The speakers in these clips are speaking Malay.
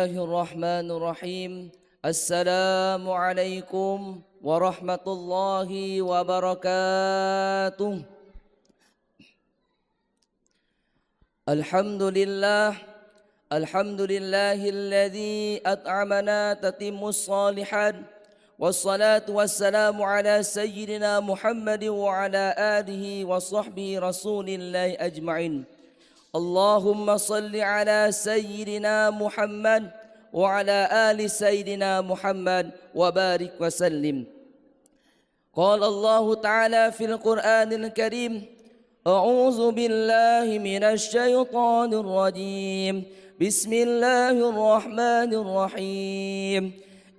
الله الرحمن الرحيم. السلام عليكم ورحمة الله وبركاته. الحمد لله الذي أطعمنا تتم الصالحات، والصلاة والسلام على سيدنا محمد وعلى آله وصحبه رسول الله أجمعين. اللهم صل على سيدنا محمد وعلى آل سيدنا محمد وبارك وسلم. قال الله تعالى في القرآن الكريم: أعوذ بالله من الشيطان الرجيم. بسم الله الرحمن الرحيم.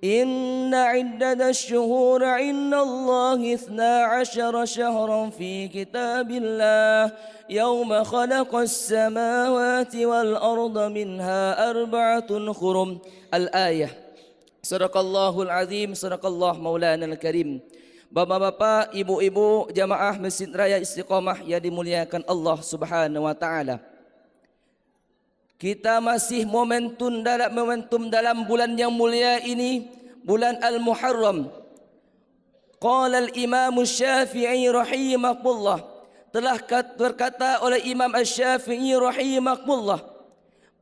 إن عدة الشهور عند الله 12 شهرا في كتاب الله يوم خلق السماوات والأرض منها 4 حرم. الآية. صدق الله العظيم. صدق الله مولانا الكريم. Bapak-bapak, ibu-ibu, jamaah Masjid Raya Istiqomah yang dimuliakan Allah Subhanahu wa taala. Kita masih momentum dalam bulan yang mulia ini, bulan Al-Muharram. Qala al-Imam Asy-Syafi'i rahimahullah, telah berkata oleh Imam Asy-Syafi'i rahimahullah,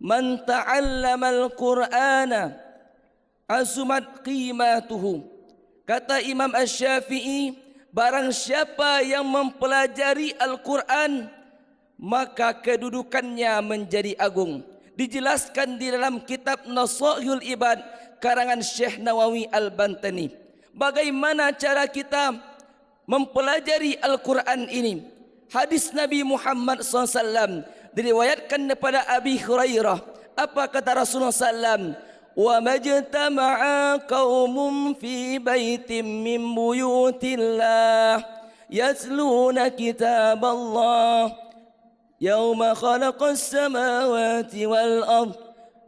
man ta'allama al-Qur'ana azumat qimatuhu. Kata Imam Asy-Syafi'i, barang siapa yang mempelajari Al-Quran, maka kedudukannya menjadi agung. Dijelaskan di dalam kitab Nasaihul Ibad karangan Syekh Nawawi Al-Bantani. Bagaimana cara kita mempelajari Al-Quran ini? Hadis Nabi Muhammad SAW diriwayatkan daripada Abi Hurairah. Apa kata Rasulullah SAW? وَمَا اجْتَمَعَ قَوْمٌ فِي بَيْتٍ مِّن بُيُوتِ اللَّهِ يَتْلُونَ كِتَابَ اللَّهِ يَوْمَ خَلَقَ السَّمَاوَاتِ وَالْأَرْضَ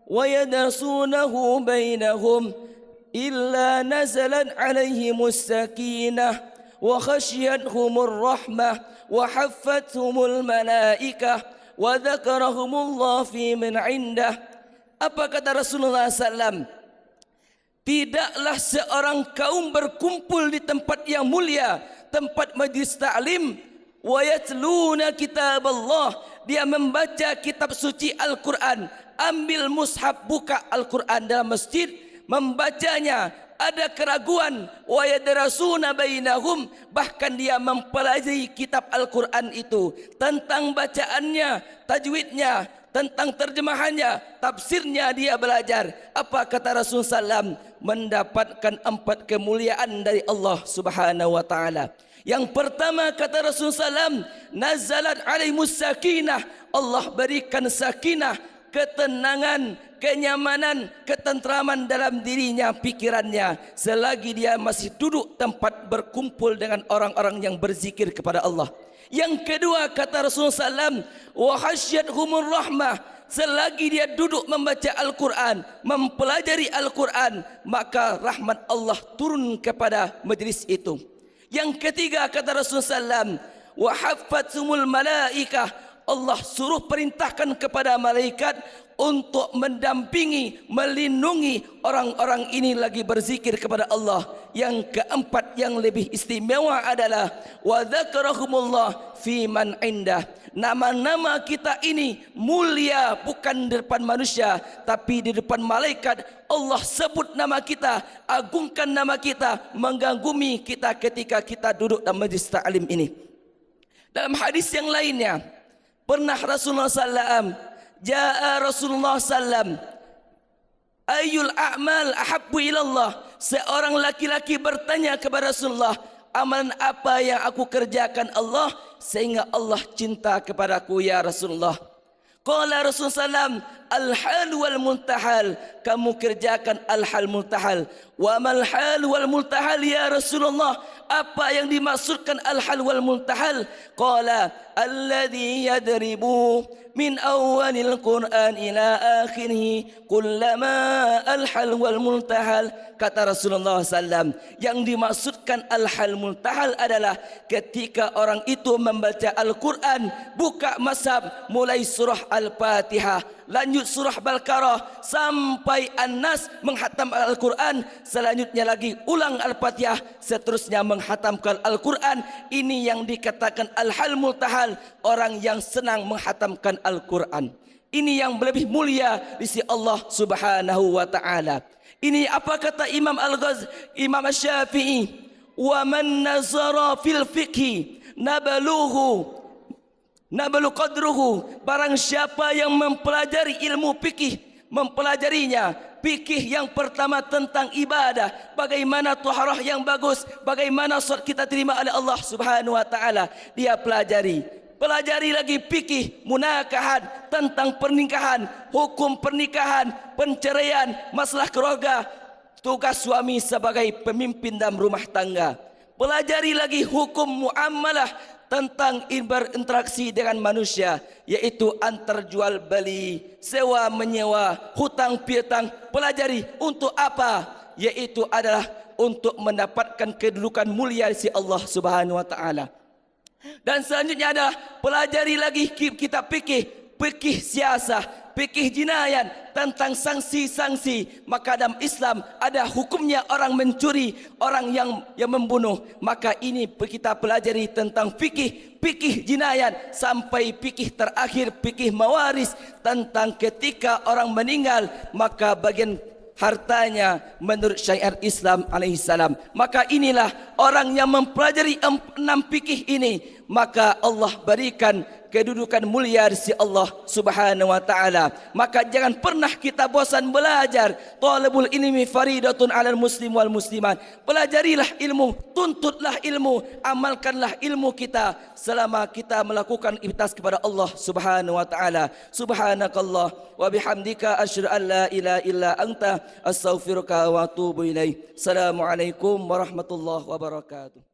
وَيَدْرُسُونَهُ بَيْنَهُمْ إِلَّا نَزَلَتْ عَلَيْهِمُ السَّكِينَةُ وَخَشِيَتْهُمُ الرَّحْمَةُ وَحَفَّتْهُمُ الْمَلَائِكَةُ وَذَكَرَهُمُ اللَّهُ فِي مَنْ عِندَهُ. Apa kata Rasulullah SAW? Tidaklah seorang kaum berkumpul di tempat yang mulia, tempat majlis ta'lim, wa yatluna kitab Allah, dia membaca kitab suci Al-Quran, ambil mushaf, buka Al-Quran dalam masjid, membacanya, ada keraguan, wa yadrasuna bainahum, bahkan dia mempelajari kitab Al-Quran itu, tentang bacaannya, tajwidnya, tentang terjemahannya, tafsirnya dia belajar. Apa kata Rasulullah SAW? Mendapatkan 4 kemuliaan dari Allah Subhanahu wa taala. Yang pertama kata Rasulullah SAW, nazalat alaihimus sakinah, Allah berikan sakinah, ketenangan, kenyamanan, ketentraman dalam dirinya, pikirannya, selagi dia masih duduk tempat berkumpul dengan orang-orang yang berzikir kepada Allah. Yang kedua kata Rasulullah SAW, wa hasyathumur rahmah, selagi dia duduk membaca Al-Quran, mempelajari Al-Quran, maka rahmat Allah turun kepada majlis itu. Yang ketiga kata Rasulullah SAW, wa haffathumul malaikah, Allah suruh perintahkan kepada malaikat untuk mendampingi, melindungi orang-orang ini lagi berzikir kepada Allah. Yang keempat yang lebih istimewa adalah wa dzakarahumullah fi man indah. Nama-nama kita ini mulia bukan di depan manusia, tapi di depan malaikat. Allah sebut nama kita, agungkan nama kita, menggangumi kita ketika kita duduk dalam majlis ta'lim ini. Dalam hadis yang lainnya, pernah Rasulullah SAW, jaa Rasulullah SAW, ayyul a'mal ahabbu ilallah, seorang laki-laki bertanya kepada Rasulullah, amalan apa yang aku kerjakan Allah sehingga Allah cinta kepadaku ya Rasulullah? Qala Rasulullah SAW, al-hal wal multahal, kamu kerjakan al-hal multahal. Wa mal hal wal multahal ya Rasulullah, apa yang dimaksudkan al-hal wal multahal? Qala alladhi yadribu min awalil Quran ila akhirih kullama al-hal wal multahal. Kata Rasulullah SAW, yang dimaksudkan al-hal multahal adalah ketika orang itu membaca Al-Quran, buka mashaf, mulai surah Al-Fatihah, lanjut surah Baqarah sampai An-Nas, menghatam Al-Quran, selanjutnya lagi ulang Al-Fatihah, seterusnya menghatamkan Al-Quran. Ini yang dikatakan Al-Halmul Tahal, orang yang senang menghatamkan Al-Quran. Ini yang lebih mulia di sisi Allah Subhanahu wa taala. Ini apa kata Imam Imam Asy-Syafi'i, wa man nazara fil fiqhi nabalu qadruhu, barang siapa yang mempelajari ilmu fikih, mempelajarinya, fikih yang pertama tentang ibadah, bagaimana taharah yang bagus, bagaimana solat kita terima oleh Allah Subhanahu wa taala, dia pelajari lagi fikih munakahat, tentang pernikahan, hukum pernikahan, penceraian, masalah keluarga, tugas suami sebagai pemimpin dalam rumah tangga. Pelajari lagi hukum muamalah, tentang berinteraksi dengan manusia, yaitu antar jual beli, sewa menyewa, hutang piutang. Pelajari untuk apa? Yaitu adalah untuk mendapatkan kedudukan mulia di sisi Allah Subhanahu wa taala. Dan selanjutnya ada pelajari lagi kitab fikih siasah, fikih jinayat, tentang sanksi-sanksi. Maka dalam Islam ada hukumnya orang mencuri, orang yang membunuh. Maka ini kita pelajari tentang fikih jinayat sampai fikih terakhir, fikih mawaris, tentang ketika orang meninggal maka bagian hartanya menurut syariat Islam alaihissalam. Maka inilah orang yang mempelajari 6 fikih ini, maka Allah berikan kedudukan mulia di sisi Allah Subhanahu wa taala. Maka jangan pernah kita bosan belajar. Talabul ilmi faridatun 'alal muslim wal muslimat. Pelajarilah ilmu, tuntutlah ilmu, amalkanlah ilmu kita selama kita melakukan ibadah kepada Allah Subhanahu wa taala. Subhanakallah wa bihamdika asyhadu an la ilaha illa anta astaghfiruka wa atubu ilaik. Assalamualaikum warahmatullahi wabarakatuh.